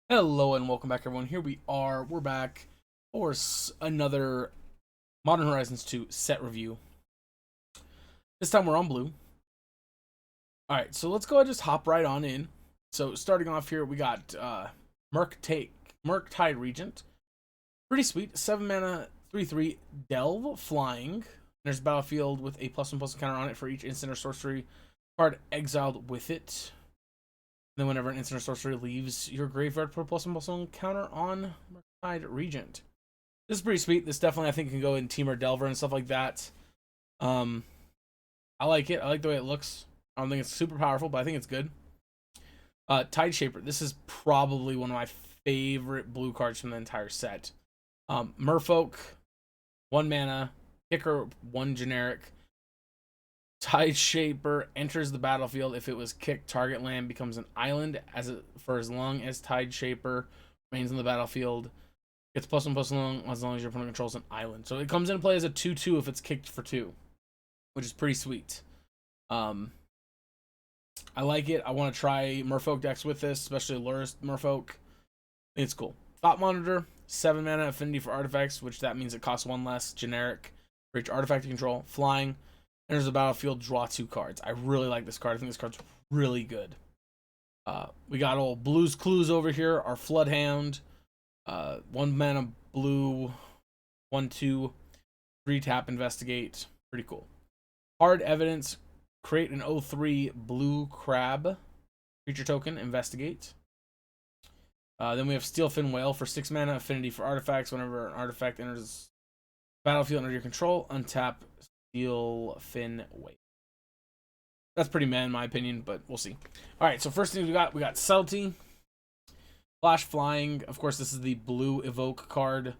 Hello and welcome back, everyone. Here we are. We're back for another Modern Horizons 2 set review. This time we're on blue. All right, so let's go ahead and just hop right on in. So starting off here, we got Murktide Regent. Pretty sweet. 7 mana, 3/3 Delve flying. There's a battlefield with a +1/+1 counter on it for each instant or sorcery card exiled with it. Then whenever an instant or sorcery leaves your graveyard, put a +1/+1 counter on Murktide Regent. This is pretty sweet. This definitely, I think, can go in Temur Delver and stuff like that. Um, I like it. I like the way it looks. I don't think it's super powerful, but I think it's good. Tideshaper. This is probably one of my favorite blue cards from the entire set. Merfolk, 1 mana, kicker, 1 generic. Tideshaper enters the battlefield. If it was kicked, target land becomes an island for as long as Tideshaper remains in the battlefield. It's +1/+1 as long as your opponent controls an island. So it comes into play as a 2/2 if it's kicked for 2, which is pretty sweet. I like it. I want to try Merfolk decks with this, especially Lurrus Merfolk. It's cool. Thought Monitor, 7 mana affinity for artifacts, which that means it costs 1 less. Generic for each artifact you control. Flying. Enters the battlefield, draw 2 cards. I really like this card. I think this card's really good. We got old Blues Clues over here. Our Floodhound. 1 mana blue, 1/2, 3-tap investigate. Pretty cool. Hard Evidence, create an 0/3 blue crab creature token, investigate. Then we have Steelfin Whale for 6 mana, affinity for artifacts. Whenever an artifact enters battlefield under your control, untap Steelfin Whale. That's pretty meh in my opinion, but we'll see. All right, so first thing we got Subtlety. Flash Flying, of course, this is the blue evoke card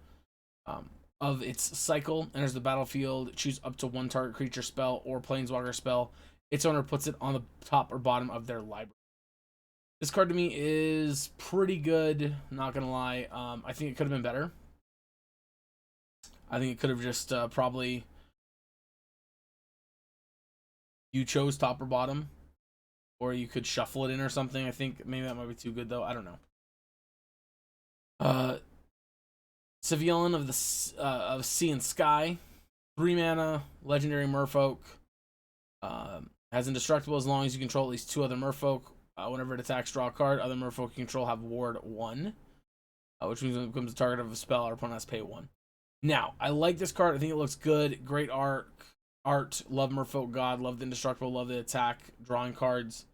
of its cycle. Enters the battlefield, choose up to 1 target creature spell or planeswalker spell. Its owner puts it on the top or bottom of their library. This card to me is pretty good, not gonna lie. I think it could have been better. I think it could have just probably you chose top or bottom, or you could shuffle it in or something. I think maybe that might be too good though. I don't know. Civilian of Sea and Sky, 3 mana, legendary Merfolk. Has indestructible as long as you control at least 2 other Merfolk. Whenever it attacks, draw a card. Other Merfolk you control have ward 1, which means when it becomes the target of a spell, our opponent has to pay 1. Now, I like this card. I think it looks good. Great art. Love Merfolk God. Love the indestructible. Love the attack. Drawing cards.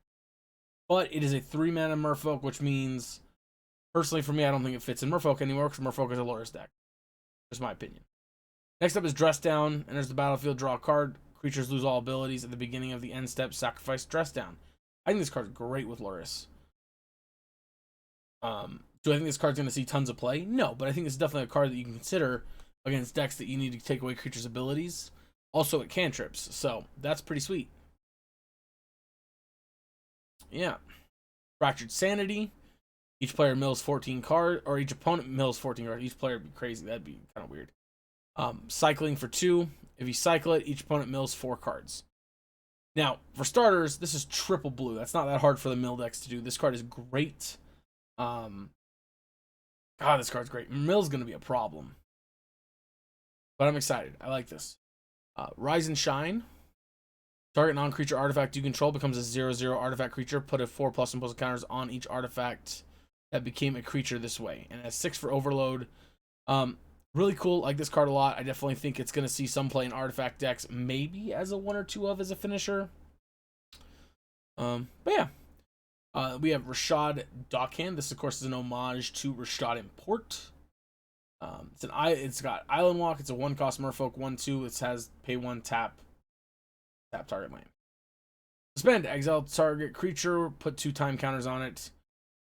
But it is a 3 mana Merfolk, which means, personally for me, I don't think it fits in Merfolk anymore because Merfolk is a Lurrus deck. Just my opinion. Next up is Dress Down. Enters the battlefield, draw a card. Creatures lose all abilities at the beginning of the end step. Sacrifice Dress Down. I think this card's great with Lurrus. Do I think this card's going to see tons of play? No, but I think it's definitely a card that you can consider against decks that you need to take away creatures' abilities. Also, it cantrips, so that's pretty sweet. Yeah. Fractured Sanity. Each player mills 14 cards, or each opponent mills 14 cards. Each player would be crazy. That'd be kind of weird. Cycling for 2. If you cycle it, each opponent mills 4 cards. Now, for starters, this is triple blue. That's not that hard for the mill decks to do. This card is great. God, this card's great. Mill's going to be a problem. But I'm excited. I like this. Rise and Shine. Target non-creature artifact you control becomes a 0/0 artifact creature. Put a 4++ counters on each artifact that became a creature this way. And it has 6 for Overload. Really cool. Like this card a lot. I definitely think it's going to see some play in artifact decks. Maybe as a 1 or 2 of as a finisher. But yeah. We have Rashad Dockhand. This, of course, is an homage to Rashad Import. It's got Island Walk. It's a 1-cost Merfolk, 1/2. It has pay 1, tap target land. Suspend, exile target creature, put 2 time counters on it.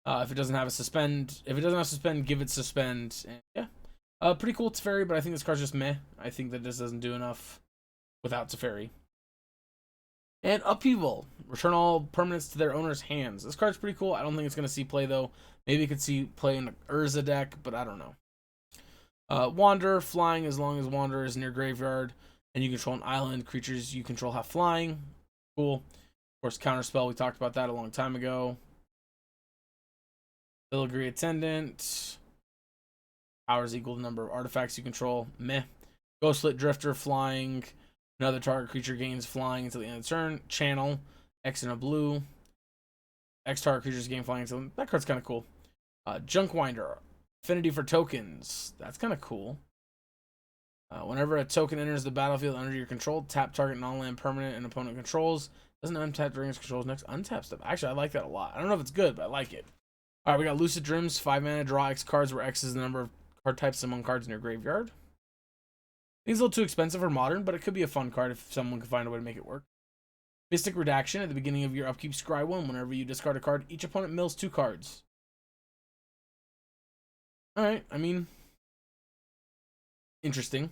If it doesn't have suspend, give it suspend. And yeah. Pretty cool Teferi, but I think this card's just meh. I think that this doesn't do enough without Teferi. And Upheaval. Return all permanents to their owner's hands. This card's pretty cool. I don't think it's going to see play, though. Maybe it could see play in an Urza deck, but I don't know. Wander. Flying as long as Wander is near graveyard. And you control an island. Creatures you control have flying. Cool. Of course, Counterspell. We talked about that a long time ago. Filigree Attendant. Powers equal the number of artifacts you control. Meh. Ghostlit Drifter flying. Another target creature gains flying until the end of the turn. Channel. X and a blue. X target creatures gain flying until that card's kind of cool. Junkwinder. Affinity for tokens. That's kind of cool. Whenever a token enters the battlefield under your control, tap target non-land permanent and opponent controls. Doesn't untap during its controls next untap step. Actually, I like that a lot. I don't know if it's good, but I like it. All right, we got Lucid Dreams. 5 mana, draw X cards, where X is the number of card types among cards in your graveyard. I think it's a little too expensive for modern, but it could be a fun card if someone can find a way to make it work. Mystic Redaction. At the beginning of your upkeep, scry 1. Whenever you discard a card, each opponent mills 2 cards. All right, I mean, interesting.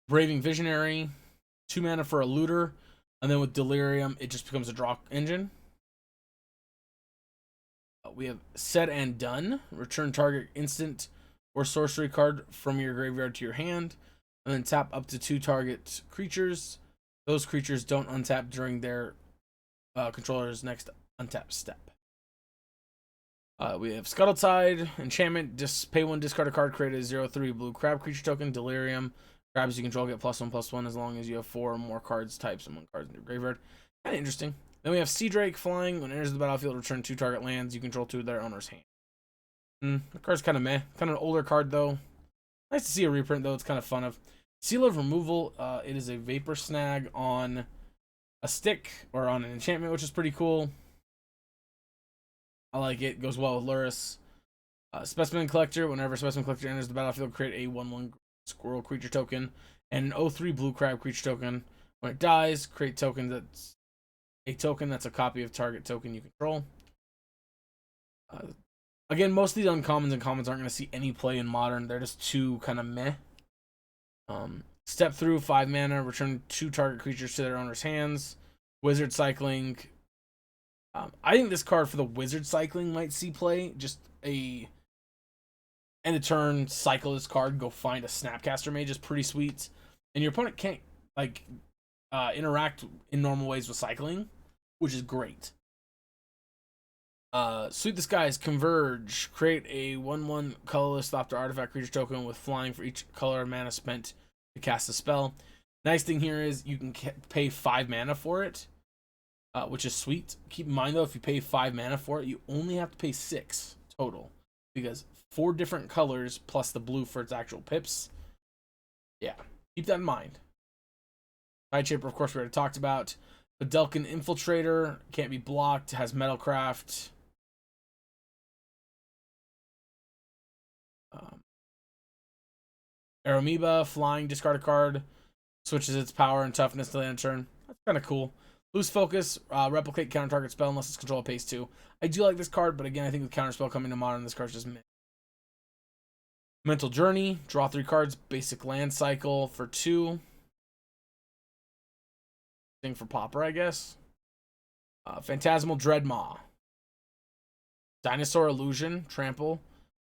Braving Visionary. 2 mana for a looter. And then with Delirium, it just becomes a draw engine. We have Said and Done. Return target instant or sorcery card from your graveyard to your hand. And then tap up to 2 target creatures. Those creatures don't untap during their controller's next untap step. We have Scuttletide. Enchantment. Pay 1, discard a card, create a 0/3 blue crab creature token. Delirium. Crabs you control get +1/+1 as long as you have 4 or more cards types among cards in your graveyard. Kind of interesting. Then we have Sea Drake flying. When it enters the battlefield, return 2 target lands you control to their owner's hand. The card's kind of meh. Kind of an older card though. Nice to see a reprint though. It's kind of fun. Of Seal of Removal. It is a Vapor Snag on a stick or on an enchantment, which is pretty cool. I like it. Goes well with Lurrus. Specimen Collector. Whenever Specimen Collector enters the battlefield, create a 1/1 squirrel creature token and an 0/3 blue crab creature token. When it dies, create token that's a copy of target token you control. Again, most of these uncommons and commons aren't going to see any play in modern. They're just too kind of meh. Step Through. 5 mana. Return 2 target creatures to their owner's hands. Wizard Cycling. I think this card for the Wizard Cycling might see play. Just a end of turn, cycle this card, go find a Snapcaster Mage is pretty sweet. And your opponent can't like interact in normal ways with cycling, which is great. Sweep the Skies. Converge. Create a 1/1 colorless after artifact creature token with flying for each color of mana spent to cast a spell. Nice thing here is you can pay 5 mana for it, which is sweet. Keep in mind though, if you pay 5 mana for it, you only have to pay 6 total, because 4 different colors plus the blue for its actual pips. Yeah, keep that in mind. Tideshaper, of course, we already talked about. Bedelkin Infiltrator, can't be blocked, has Metalcraft. Aeromoeba, flying, discard a card, switches its power and toughness to the end of turn. That's kind of cool. Loose Focus, replicate counter target spell unless it's control pays 2. I do like this card, but again, I think with counter spell coming to modern, this card's just meh. Mental Journey, draw 3 cards, basic land cycle for 2. Thing for Pauper, I guess. Phantasmal Dreadmaw. Dinosaur Illusion, trample.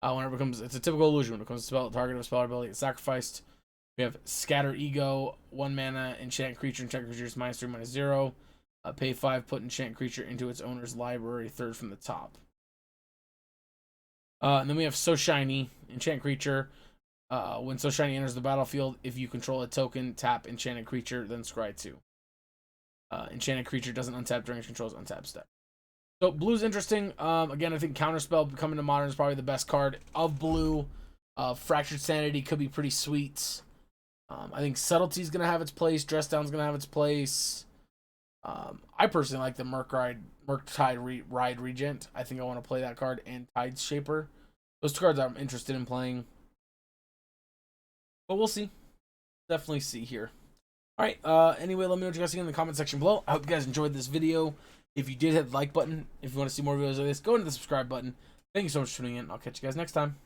Whenever it becomes, it's a typical illusion. When it comes to spell, target of spell ability, it's sacrificed. We have Scatter Ego, 1 mana, enchant creature is -3/-0. Pay 5, put enchant creature into its owner's library, 3rd from the top. And then we have So Shiny, enchant creature. When So Shiny enters the battlefield, if you control a token, tap enchanted creature, then scry 2. Enchanted creature doesn't untap during its control's untap step. So blue's interesting. Again, I think Counterspell coming to modern is probably the best card of blue. Fractured Sanity could be pretty sweet. I think Subtlety's gonna have its place. Dress Down's gonna have its place. I personally like the Murktide Ride Regent. I think I want to play that card and Tideshaper. Those 2 cards I'm interested in playing. But we'll see. Definitely see here. Alright, anyway, let me know what you guys think in the comment section below. I hope you guys enjoyed this video. If you did, hit the like button. If you want to see more videos like this, go into the subscribe button. Thank you so much for tuning in. I'll catch you guys next time.